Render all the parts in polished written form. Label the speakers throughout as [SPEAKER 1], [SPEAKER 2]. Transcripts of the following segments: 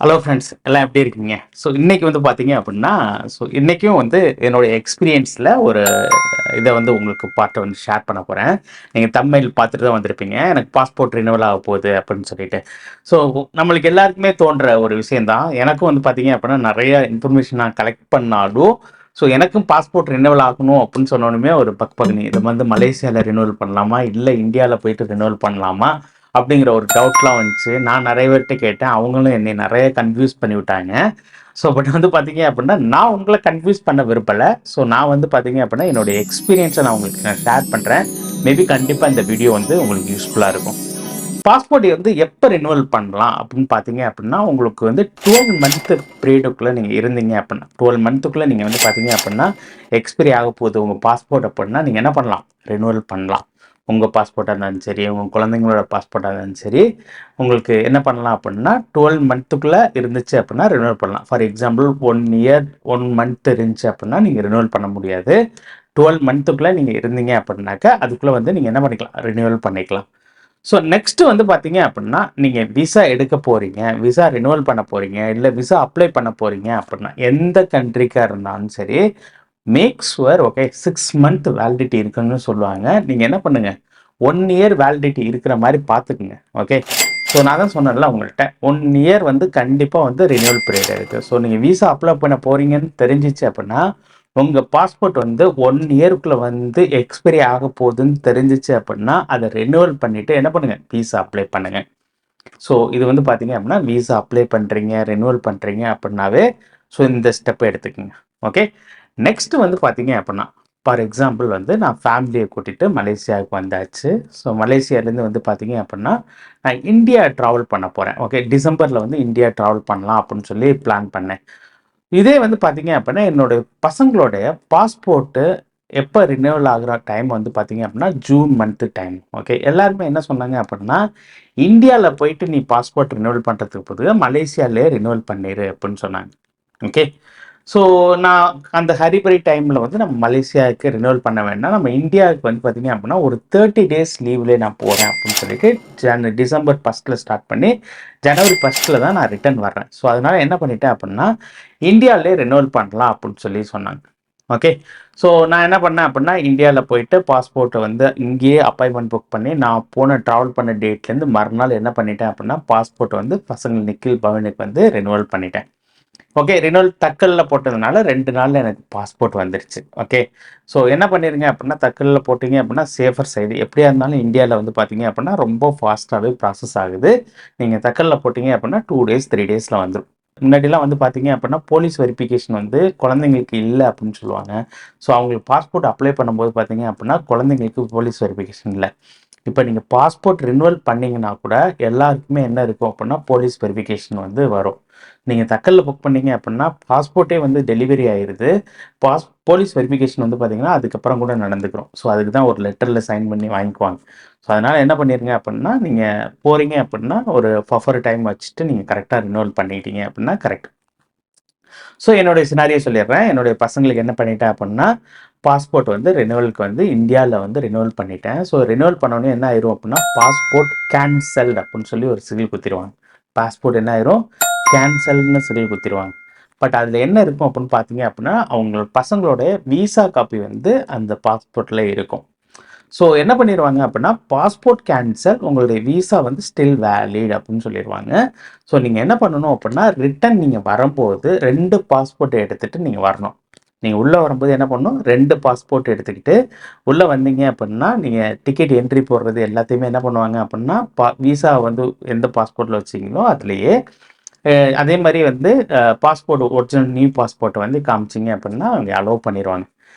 [SPEAKER 1] Hello friends எல்லாம் எப்படி இருக்கீங்க? ஸோ இன்னைக்கு வந்து பார்த்தீங்க அப்படின்னா, இன்னைக்கும் வந்து என்னுடைய எக்ஸ்பீரியன்ஸில் ஒரு இதை வந்து உங்களுக்கு பார்ட்ட வந்து ஷேர் பண்ண போகிறேன். நீங்கள் தம்ப்நெயில் பார்த்துட்டு தான் வந்திருப்பீங்க. எனக்கு பாஸ்போர்ட் ரினிவல் ஆக போகுது அப்படின்னு சொல்லிட்டு. ஸோ நம்மளுக்கு எல்லாருக்குமே தோன்ற ஒரு விஷயம் தான். எனக்கும் வந்து பார்த்தீங்க அப்படின்னா நிறைய இன்ஃபர்மேஷன் நான் கலெக்ட் பண்ணாலும், எனக்கும் பாஸ்போர்ட் ரினிவல் ஆகணும் அப்படின்னு சொன்னோனுமே ஒரு பக்பகுனி. இதை வந்து மலேசியாவில் ரினிவல் பண்ணலாமா, இல்லை இந்தியாவில் போயிட்டு ரினிவல் பண்ணலாமா அப்படிங்கிற ஒரு டவுட்லாம் வந்துச்சு. நான் நிறைய பேர்கிட்ட கேட்டேன். அவங்களும் என்னை நிறைய கன்ஃபியூஸ் பண்ணி விட்டாங்க. பட் வந்து பார்த்தீங்க அப்படின்னா, நான் உங்கள கன்ஃபியூஸ் பண்ண விரும்பல. நான் வந்து பார்த்தீங்க அப்படின்னா, என்னுடைய எக்ஸ்பீரியன்ஸை நான் ஷேர் பண்றேன். மேபி கண்டிப்பா இந்த வீடியோ வந்து உங்களுக்கு யூஸ்ஃபுல்லா இருக்கும். பாஸ்போர்ட் வந்து எப்போ ரினிவல் பண்ணலாம் அப்படின்னு பார்த்தீங்க அப்படின்னா, உங்களுக்கு வந்து 12 மந்த் பீரியடுக்குள்ள நீங்க இருந்தீங்க அப்படின்னா, 12 மந்த்துக்குள்ள நீங்க வந்து பார்த்தீங்க அப்படின்னா, எக்ஸ்பைரி ஆக போகுது உங்க பாஸ்போர்ட் அப்படின்னா, நீங்க என்ன பண்ணலாம்? ரினிவல் பண்ணலாம். உங்க பாஸ்போர்ட்டா இருந்தாலும் சரி, உங்க குழந்தைங்களோட பாஸ்போர்ட்டா இருந்தாலும் சரி, உங்களுக்கு என்ன பண்ணலாம் அப்படின்னா, 12 மந்த்துக்குள்ள இருந்துச்சு அப்படின்னா ரினிவல் பண்ணலாம். ஃபார் எக்ஸாம்பிள் 1 இயர் 1 மந்த் இருந்துச்சு அப்படின்னா நீங்க ரினிவல் பண்ண முடியாது. 12 மந்த்துக்குள்ள நீங்க இருந்தீங்க அப்படின்னாக்கா, அதுக்குள்ள வந்து நீங்க என்ன பண்ணிக்கலாம்? ரினிவல் பண்ணிக்கலாம். நெக்ஸ்ட் வந்து பார்த்தீங்க அப்படின்னா, நீங்க விசா எடுக்க போறீங்க, விசா ரினிவல் பண்ண போறீங்க, இல்ல விசா அப்ளை பண்ண போறீங்க அப்படின்னா, எந்த கண்ட்ரிக்கா இருந்தாலும் சரி, make sure okay 6 month validity இருக்குன்னு சொல்லுவாங்க. நீங்க என்ன பண்ணுங்க, 1 இயர் வேலிடிட்டி இருக்கிற மாரி பார்த்துக்குங்க. ஓகே. நான் தான் சொன்னேன்ல உங்கள்ட்ட, 1 இயர் வந்து கண்டிப்பா வந்து ரினிவல் பீரியட் இருக்கு. நீங்க விசா அப்ளை பண்ண போறீங்கன்னு தெரிஞ்சுச்சு அப்படின்னா, உங்க பாஸ்போர்ட் வந்து 1 இயர்க்குள்ள வந்து எக்ஸ்பைரி ஆக போகுதுன்னு தெரிஞ்சுச்சு அப்படின்னா, அத ரினிவல் பண்ணிட்டு என்ன பண்ணுங்க? விசா அப்ளை பண்ணுங்க. இது வந்து பார்த்தீங்க அப்படின்னா, விசா அப்ளை பண்றீங்க, ரினிவல் பண்றீங்க அப்படின்னாவே, இந்த ஸ்டெப் எடுத்துக்கங்க. ஓகே. நெக்ஸ்ட் வந்து பார்த்தீங்க அப்படின்னா, ஃபார் எக்ஸாம்பிள் வந்து நான் ஃபேமிலிய கூட்டிட்டு மலேசியாவுக்கு வந்தாச்சு. மலேசியாலேருந்து வந்து பார்த்தீங்க அப்படின்னா, நான் இந்தியா ட்ராவல் பண்ண போறேன். ஓகே. டிசம்பர்ல வந்து இந்தியா ட்ராவல் பண்ணலாம் அப்படின்னு சொல்லி பிளான் பண்ணேன். இதே வந்து பார்த்தீங்க அப்படின்னா, என்னோட பசங்களுடைய பாஸ்போர்ட்டு எப்ப ரினிவல் ஆகுற டைம் வந்து பார்த்தீங்க அப்படின்னா, ஜூன் மந்த் டைம். ஓகே. எல்லாருமே என்ன சொன்னாங்க அப்படின்னா, "இந்தியால போயிட்டு நீ பாஸ்போர்ட் ரினிவல் பண்றதுக்கு பதிலா மலேசியாலயே ரினிவல் பண்ணிரு" அப்படின்னு சொன்னாங்க. ஓகே. ஸோ நான் அந்த ஹரிபரி டைம்ல வந்து நம்ம மலேசியாவுக்கு ரினிவல் பண்ண வேண்டாம். நம்ம இந்தியாவுக்கு வந்து பார்த்தீங்க அப்படின்னா, ஒரு 30 டேஸ் லீவ்லயே நான் போறேன் அப்படின்னு சொல்லிட்டு, டிசம்பர் 1ல ஸ்டார்ட் பண்ணி, ஜனவரி 1ல தான் நான் ரிட்டர்ன் வர்றேன். அதனால என்ன பண்ணிட்டேன் அப்படின்னா, இந்தியாலயே ரினிவல் பண்ணலாம் அப்படின்னு சொல்லி சொன்னாங்க. ஓகே. நான் என்ன பண்ணேன் அப்படின்னா, இந்தியால போயிட்டு பாஸ்போர்ட்ட வந்து இங்கேயே அப்பாயின்ட்மென்ட் புக் பண்ணி, நான் டிராவல் பண்ண டேட்லேருந்து மறுநாள் என்ன பண்ணிட்டேன் அப்படின்னா, பாஸ்போர்ட் வந்து பசங்க நிக்கில், பவனுக்கு வந்து ரினிவல் பண்ணிட்டேன். ஓகே. ரினிவல் தட்கல்ல போட்டதுனால 2 நாள்ல எனக்கு பாஸ்போர்ட் வந்துருச்சு. ஓகே. என்ன பண்ணிருங்க அப்படின்னா, தட்கல்ல போட்டீங்க அப்படின்னா சேஃபர் சைடு. எப்படியா இருந்தாலும் இந்தியால வந்து பார்த்தீங்க அப்படின்னா, ரொம்ப ஃபாஸ்ட்டாவே ப்ராசஸ் ஆகுது. நீங்க தட்கல்ல போட்டீங்க அப்படின்னா 2 டேஸ், 3 டேஸ்ல வந்துரும். முன்னாடிலாம் வந்து பார்த்தீங்க அப்படின்னா, போலீஸ் வெரிஃபிகேஷன் வந்து குழந்தைங்களுக்கு இல்ல அப்படின்னு சொல்லுவாங்க. அவங்களுக்கு பாஸ்போர்ட் அப்ளை பண்ணும்போது பார்த்தீங்க அப்படின்னா, குழந்தைங்களுக்கு போலீஸ் வெரிஃபிகேஷன் இல்ல. இப்ப நீங்க பாஸ்போர்ட் ரினிவல் பண்ணீங்கன்னா கூட, எல்லாருக்குமே என்ன இருக்கும் அப்படின்னா, போலீஸ் வெரிஃபிகேஷன் வந்து வரும். நீங்க தட்கல்ல புக் பண்ணீங்க அப்படின்னா, பாஸ்போர்ட்டே வந்து டெலிவரி ஆயிருது. போலீஸ் வெரிஃபிகேஷன் வந்து பார்த்தீங்கன்னா, அதுக்கப்புறம் கூட நடந்துக்கும். அதுக்கு தான் ஒரு லெட்டர்ல சைன் பண்ணி வாங்கிக்குவாங்க. அதனால என்ன பண்ணிருங்க அப்படின்னா, நீங்க போறீங்க அப்படின்னா, ஒரு பஃபர் டைம் வச்சுட்டு நீங்க கரெக்ட்டா ரினிவல் பண்ணிட்டீங்க அப்படின்னா கரெக்ட். என்னுடைய சினாரியோ சொல்லிடுறேன். என்னுடைய பசங்களுக்கு என்ன பண்ணிட்டேன் அப்படின்னா, பாஸ்போர்ட் வந்து ரினிவலுக்கு வந்து இந்தியால வந்து ரினிவல் பண்ணிட்டேன். ரினிவல் பண்ணோனே என்ன ஆயிரும் அப்படின்னா, பாஸ்போர்ட் கேன்சல்ட் அப்படின்னு சொல்லி ஒரு சிகில் குத்திருவாங்க. பாஸ்போர்ட் என்ன ஆயிரும்? கேன்சல்ட்ன்னு சிகில் குத்திருவாங்க. பட் அதுல என்ன இருக்கும் அப்படின்னு பார்த்தீங்க அப்படின்னா, அவங்க பசங்களுடைய விசா காப்பி வந்து அந்த பாஸ்போர்ட்ல இருக்கும். என்ன பண்ணிருவாங்க அப்படின்னா, பாஸ்போர்ட் கேன்சல் உங்களுடைய விசா வந்து ஸ்டில் வேலிட் அப்படின்னு சொல்லிருவாங்க. நீங்க என்ன பண்ணணும் அப்படின்னா, ரிட்டர்ன் நீங்க வரும்போது 2 பாஸ்போர்ட் எடுத்துட்டு நீங்க வரணும். நீங்க உள்ள வரும்போது என்ன பண்ணணும், 2 பாஸ்போர்ட் எடுத்துக்கிட்டு உள்ள வந்தீங்க அப்படின்னா, நீங்க டிக்கெட் என்ட்ரி போடுறது எல்லாத்தையுமே என்ன பண்ணுவாங்க அப்படின்னா, விசா வந்து எந்த பாஸ்போர்ட்ல வச்சீங்களோ அதுலயே அதே மாரி வந்து பாஸ்போர்ட் ஒரிஜினல் நியூ பாஸ்போர்ட் வந்து காமிச்சீங்க அப்படின்னா, அவங்க அலோவ் பண்ணிருவாங்க.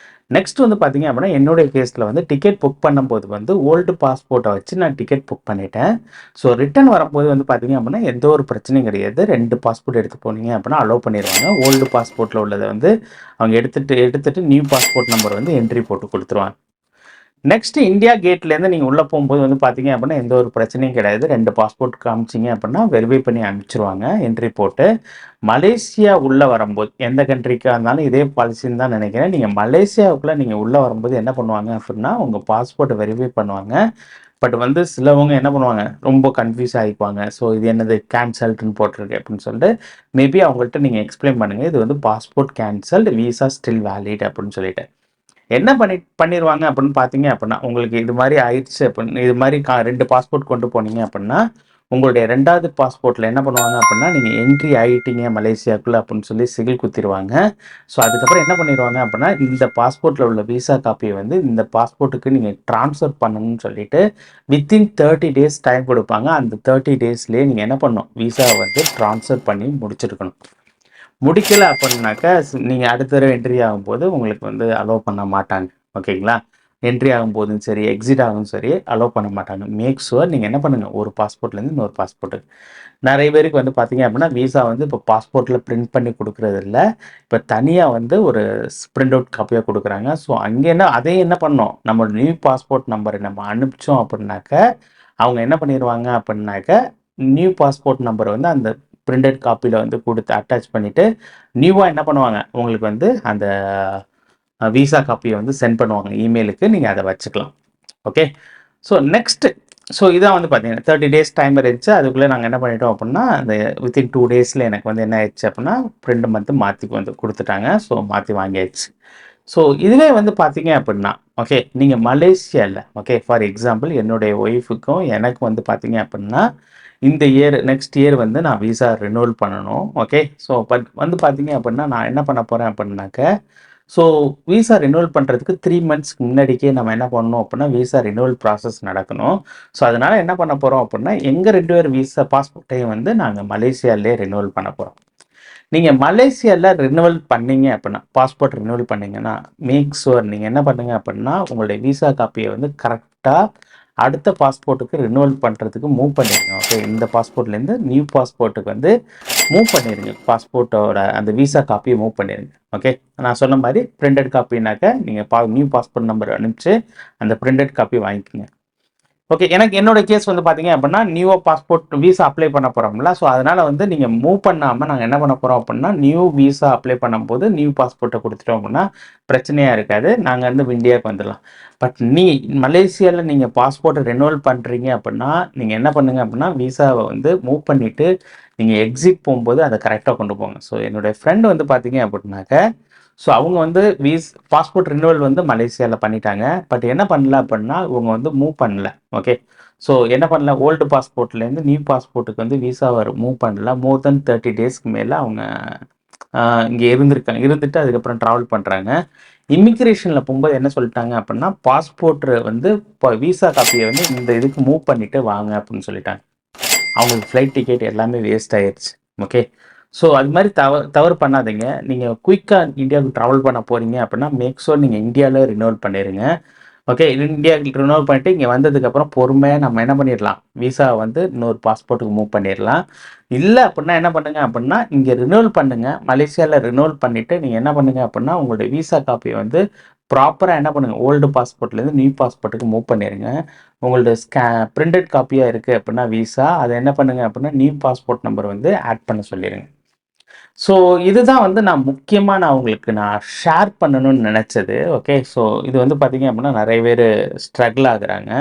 [SPEAKER 1] நெக்ஸ்ட் வந்து பார்த்தீங்க அப்படின்னா, என்னுடைய கேஸ்ல வந்து டிக்கெட் புக் பண்ணும்போது வந்து ஓல்டு பாஸ்போர்ட்ட வச்சு நான் டிக்கெட் புக் பண்ணிட்டேன். ரிட்டர்ன் வரும்போது வந்து பார்த்தீங்க அப்படின்னா, எந்த ஒரு பிரச்சனையும் கிடையாது. 2 பாஸ்போர்ட் எடுத்து போனீங்க அப்படின்னா அலோவ் பண்ணிருவாங்க. ஓல்டு பாஸ்போர்ட்ல உள்ளத வந்து அவங்க எடுத்துட்டு நியூ பாஸ்போர்ட் நம்பர் வந்து என்ட்ரி போட்டு குடுத்துருவாங்க. நெக்ஸ்ட் இந்தியா கேட்லேருந்து நீங்க உள்ள போம்போது வந்து பார்த்தீங்க அப்படின்னா, எந்த ஒரு பிரச்சனையும் கிடையாது. 2 பாஸ்போர்ட் காமிச்சீங்க அப்படின்னா, வெரிஃபை பண்ணி அனுப்பிச்சுருவாங்க என்ட்ரி போட்டு. மலேசியா உள்ள வரும்போது, எந்த கண்ட்ரிக்கா இருந்தாலும் இதே பாலிசின்னு தான் நெனைக்கிறேன். நீங்க மலேசியாவுக்குள்ள நீங்க உள்ள வரும்போது என்ன பண்ணுவாங்க அப்படின்னா, உங்க பாஸ்போர்ட்ட வெரிஃபை பண்ணுவாங்க. பட் வந்து சிலவங்க என்ன பண்ணுவாங்க, ரொம்ப கன்ஃப்யூஸ் ஆகிக்குவாங்க. ஸோ இது என்னது கேன்சல்டுன்னு போட்டிருக்கு அப்படின்னு சொல்லிட்டு மேபி அவங்கள்ட்ட நீங்கள் எக்ஸ்பிளைன் பண்ணுங்கள், இது வந்து passport cancelled, visa still valid அப்படின்னு சொல்லிட்டு. என்ன பண்ணிடுவாங்க அப்படின்னு பார்த்தீங்க அப்படின்னா, உங்களுக்கு இது மாதிரி ஆயிடுச்சு அப்படின்னு, இது மாதிரி 2 பாஸ்போர்ட் கொண்டு போனீங்க அப்படின்னா, உங்களுடைய 2வது பாஸ்போர்ட்டில் என்ன பண்ணுவாங்க அப்படின்னா, நீங்கள் என்ட்ரி ஆகிட்டீங்க மலேசியாக்குள்ளே அப்படின்னு சொல்லி சிகில் குத்திடுவாங்க. ஸோ அதுக்கப்புறம் என்ன பண்ணிடுவாங்க அப்படின்னா, இந்த பாஸ்போர்ட்டில் உள்ள விசா காப்பியை வந்து இந்த பாஸ்போர்ட்டுக்கு நீங்கள் ட்ரான்ஸ்ஃபர் பண்ணணும்னு சொல்லிட்டு வித்தின் 30 டேஸ் டைம் கொடுப்பாங்க. அந்த 30 டேஸ்லேயே நீங்கள் என்ன பண்ணணும், விசாவை வந்து ட்ரான்ஸ்ஃபர் பண்ணி முடிச்சிருக்கணும். முடிக்கல அப்படின்னாக்கா நீங்கள் அடுத்த தடவை என்ட்ரி ஆகும்போது உங்களுக்கு வந்து அலோவ் பண்ண மாட்டாங்க. ஓகேங்களா? என்ட்ரி ஆகும்போதும் சரி, எக்ஸிட் ஆகும் சரி, அலோவ் பண்ண மாட்டாங்க. மேக் ஷுர் நீங்கள் என்ன பண்ணுங்கள், ஒரு பாஸ்போர்ட்லேருந்து இன்னொரு பாஸ்போர்ட்டுக்கு. நிறைய பேருக்கு வந்து பார்த்தீங்க அப்படின்னா, விசா வந்து இப்போ பாஸ்போர்ட்டில் பிரிண்ட் பண்ணி கொடுக்குறது இல்லை. இப்போ தனியாக வந்து ஒரு பிரிண்ட் அவுட் காப்பியாக கொடுக்குறாங்க. ஸோ அங்கே என்ன அதையும் என்ன பண்ணோம், நம்ம நியூ பாஸ்போர்ட் நம்பரை நம்ம அனுப்பிச்சோம் அப்படின்னாக்க அவங்க என்ன பண்ணிடுவாங்க அப்படின்னாக்க, நியூ பாஸ்போர்ட் நம்பர் வந்து அந்த பிரிண்டட் காப்பியில் வந்து கொடுத்து அட்டாச் பண்ணிவிட்டு நியூவாக என்ன பண்ணுவாங்க, உங்களுக்கு வந்து அந்த விசா காப்பியை வந்து சென்ட் பண்ணுவாங்க இமெயிலுக்கு. நீங்கள் அதை வச்சுக்கலாம். ஓகே. ஸோ நெக்ஸ்ட்டு, ஸோ இதான் வந்து பார்த்தீங்கன்னா 30 டேஸ் டைம் இருந்துச்சு. அதுக்குள்ளே நாங்கள் என்ன பண்ணிட்டோம் அப்படின்னா, அந்த வித்தின் 2 டேஸில் எனக்கு வந்து என்ன ஆயிடுச்சு அப்படின்னா, பிரிண்ட் வந்து மாற்றி வந்து கொடுத்துட்டாங்க. ஸோ மாற்றி வாங்கியாச்சு. ஸோ இதுவே வந்து பார்த்தீங்க அப்படின்னா, ஓகே, நீங்கள் மலேசியாவில், ஓகே, ஃபார் எக்ஸாம்பிள் என்னுடைய ஒய்ஃபுக்கும் எனக்கு வந்து பார்த்தீங்க அப்படின்னா, இந்த இயர் நெக்ஸ்ட் இயர் வந்து நான் விசா ரினியூவல் பண்ணணும். ஓகே. ஸோ பட் வந்து பார்த்தீங்க அப்படின்னா, நான் என்ன பண்ண போகிறேன் அப்படின்னாக்க, ஸோ விசா ரினியூவல் பண்ணுறதுக்கு 3 மந்த்ஸ்க்கு முன்னாடிக்கே நம்ம என்ன பண்ணணும் அப்படின்னா, விசா ரினியூவல் ப்ராசஸ் நடக்கணும். ஸோ அதனால் என்ன பண்ண போகிறோம் அப்படின்னா, எங்கள் 2 பேர் விசா பாஸ்போர்ட்டையும் வந்து நாங்கள் மலேசியாவிலே ரினியூவல் பண்ண போகிறோம். நீங்கள் மலேசியாவில் ரினியூவல் பண்ணீங்க அப்படின்னா, பாஸ்போர்ட் ரினியூவல் பண்ணீங்கன்னா, மேக் ஷுர் நீங்கள் என்ன பண்ணுங்க அப்படின்னா, உங்களுடைய விசா காப்பியை வந்து கரெக்டாக அடுத்த பாஸ்போர்ட்டுக்கு ரினியூவல் பண்ணுறதுக்கு மூவ் பண்ணிடுங்க. ஓகே. இந்த பாஸ்போர்ட்லேருந்து நியூ பாஸ்போர்ட்டுக்கு வந்து மூவ் பண்ணிடுங்க. பாஸ்போர்ட்டோட அந்த விசா காப்பியை மூவ் பண்ணிடுங்க. ஓகே. நான் சொன்ன மாதிரி பிரிண்டட் காப்பினாக்க நீங்கள் நியூ பாஸ்போர்ட் நம்பர் அனுப்பிச்சு அந்த பிரிண்டட் காப்பி வாங்கிக்கோங்க. ஓகே. எனக்கு என்னோட கேஸ் வந்து பார்த்தீங்க அப்படின்னா, நியூவாக பாஸ்போர்ட் விசா அப்ளை பண்ண போகிறோம்ல. ஸோ அதனால் வந்து நீங்கள் மூவ் பண்ணாமல் நாங்கள் என்ன பண்ண போகிறோம் அப்படின்னா, நியூ விசா அப்ளை பண்ணும்போது நியூ பாஸ்போர்ட்டை கொடுத்துட்டோம் அப்படின்னா பிரச்சனையாக இருக்காது. நாங்கள் வந்து இந்தியாவுக்கு வந்துடலாம். பட் மலேசியாவில் நீங்கள் பாஸ்போர்ட்டை ரெனுவல் பண்ணுறீங்க அப்படின்னா, நீங்கள் என்ன பண்ணுங்க அப்படின்னா, விசாவை வந்து மூவ் பண்ணிவிட்டு நீங்கள் எக்ஸிட் போகும்போது அதை கரெக்டாக கொண்டு போங்க. ஸோ என்னுடைய ஃப்ரெண்டு வந்து பார்த்தீங்க அப்படின்னாக்க, ஸோ அவங்க வந்து பாஸ்போர்ட் ரினியூவல் வந்து மலேசியாவில் பண்ணிட்டாங்க. பட் என்ன பண்ணல அப்படின்னா, இவங்க வந்து மூவ் பண்ணல. ஓகே. ஸோ என்ன பண்ணல, ஓல்டு பாஸ்போர்ட்லேருந்து நியூ பாஸ்போர்ட்டுக்கு வந்து விசாவை மூவ் பண்ணல. மோர் தென் 30 டேஸ்க்கு மேலே அவங்க இங்கே இருந்துட்டு அதுக்கப்புறம் ட்ராவல் பண்ணுறாங்க. இமிக்ரேஷனில் போகும்போது என்ன சொல்லிட்டாங்க அப்படின்னா, பாஸ்போர்ட் வந்து இப்போ விசா காப்பியை வந்து இந்த இதுக்கு மூவ் பண்ணிவிட்டு வாங்க அப்படின்னு சொல்லிட்டாங்க. அவங்களுக்கு ஃப்ளைட் டிக்கெட் எல்லாமே வேஸ்ட் ஆயிடுச்சு. ஓகே. ஸோ அது மாதிரி தவறு பண்ணாதீங்க. நீங்கள் குயிக்காக இந்தியாவுக்கு ட்ராவல் பண்ண போகிறீங்க அப்படின்னா, மேக் ஷுர் நீங்கள் இந்தியாவில் ரினியூவல் பண்ணிடுங்க. ஓகே. இந்தியாவுக்கு ரினியூவல் பண்ணிட்டு இங்கே வந்ததுக்கப்புறம் பொறுமையாக நம்ம என்ன பண்ணிடலாம், விசா வந்து இன்னொரு பாஸ்போர்ட்டுக்கு மூவ் பண்ணிடலாம். இல்லை அப்படின்னா என்ன பண்ணுங்க அப்படின்னா, இங்கே ரினியூவல் பண்ணுங்க. மலேசியாவில் ரினியூவல் பண்ணிவிட்டு நீங்கள் என்ன பண்ணுங்க அப்படின்னா, உங்களுடைய விசா காப்பியை வந்து ப்ராப்பராக என்ன பண்ணுங்கள், ஓல்டு பாஸ்போர்ட்லேருந்து நியூ பாஸ்போர்ட்டுக்கு மூவ் பண்ணிடுங்க. உங்களோட பிரிண்டட் காப்பியாக இருக்குது அப்படின்னா விசா, அதை என்ன பண்ணுங்க அப்படின்னா, நியூ பாஸ்போர்ட் நம்பர் வந்து ஆட் பண்ண சொல்லிடுங்க. ஸோ இதுதான் வந்து நான் முக்கியமாக உங்களுக்கு நான் ஷேர் பண்ணணும்னு நினச்சது. ஓகே. ஸோ இது வந்து பார்த்தீங்க அப்படின்னா, நிறைய பேர் ஸ்ட்ரகிள் ஆகுறாங்க.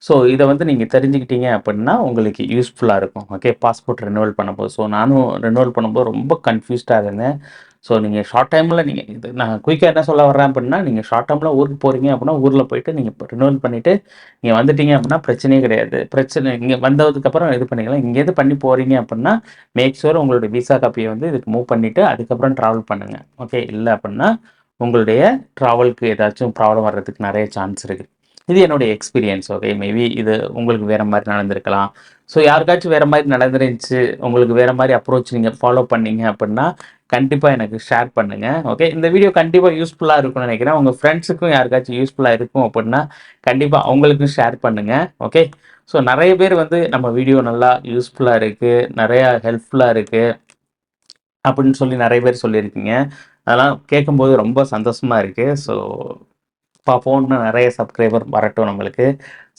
[SPEAKER 1] ஸோ இதை வந்து நீங்கள் தெரிஞ்சுக்கிட்டீங்க அப்படின்னா உங்களுக்கு யூஸ்ஃபுல்லாக இருக்கும். ஓகே. பாஸ்போர்ட் ரினியூவல் பண்ணும்போது, ஸோ நானும் ரினியூவல் பண்ணும்போது ரொம்ப கன்ஃபியூஸ்டாக இருந்தேன். ஸோ நீங்கள் ஷார்ட் டைமில் நீங்கள் இது நான் குயிக்காக என்ன சொல்ல வர்றேன் அப்படின்னா, நீங்கள் ஷார்ட் டைமில் ஊருக்கு போகிறீங்க அப்படின்னா, ஊரில் போயிட்டு நீங்கள் இப்போ ரினியூவல் பண்ணிவிட்டு நீங்கள் வந்துட்டீங்க அப்படின்னா பிரச்சனையே கிடையாது. பிரச்சனை இங்கே வந்ததுக்கப்புறம் இது பண்ணிக்கலாம். இங்கேருந்து பண்ணி போகிறீங்க அப்படின்னா, மேக் ஷுர் உங்களுடைய விசா காப்பியை வந்து இதுக்கு மூவ் பண்ணிவிட்டு அதுக்கப்புறம் ட்ராவல் பண்ணுங்கள். ஓகே. இல்லை அப்படின்னா உங்களுடைய ட்ராவலுக்கு ஏதாச்சும் ப்ராப்ளம் வர்றதுக்கு நிறைய சான்ஸ் இருக்குது. இது என்னுடைய எக்ஸ்பீரியன்ஸ். ஓகே. மேபி இது உங்களுக்கு வேறு மாதிரி நடந்திருக்கலாம். ஸோ யாருக்காச்சும் வேறு மாதிரி நடந்துருந்துச்சு, உங்களுக்கு வேறு மாதிரி அப்ரோச் நீங்கள் ஃபாலோ பண்ணீங்க அப்படின்னா கண்டிப்பாக எனக்கு ஷேர் பண்ணுங்கள். ஓகே. இந்த வீடியோ கண்டிப்பாக யூஸ்ஃபுல்லாக இருக்கும்னு நினைக்கிறேன். உங்கள் ஃப்ரெண்ட்ஸுக்கும் யாருக்காச்சும் யூஸ்ஃபுல்லாக இருக்கும் அப்படின்னா கண்டிப்பாக அவங்களுக்கும் ஷேர் பண்ணுங்கள். ஓகே. ஸோ நிறைய பேர் வந்து நம்ம வீடியோ நல்லா யூஸ்ஃபுல்லாக இருக்குது, நிறையா ஹெல்ப்ஃபுல்லாக இருக்குது அப்படின்னு சொல்லி நிறைய பேர் சொல்லியிருக்கீங்க. அதெல்லாம் கேட்கும்போது ரொம்ப சந்தோஷமாக இருக்குது. ஸோ பார்ப்போம்னு நிறைய சப்ஸ்கிரைபர் வரட்டும் நம்மளுக்கு.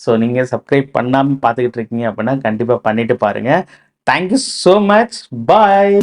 [SPEAKER 1] ஸோ நீங்கள் சப்ஸ்கிரைப் பண்ணாமல் பார்த்துக்கிட்டு இருக்கீங்க அப்படின்னா கண்டிப்பாக பண்ணிவிட்டு பாருங்கள். Thank you so much. பாய்.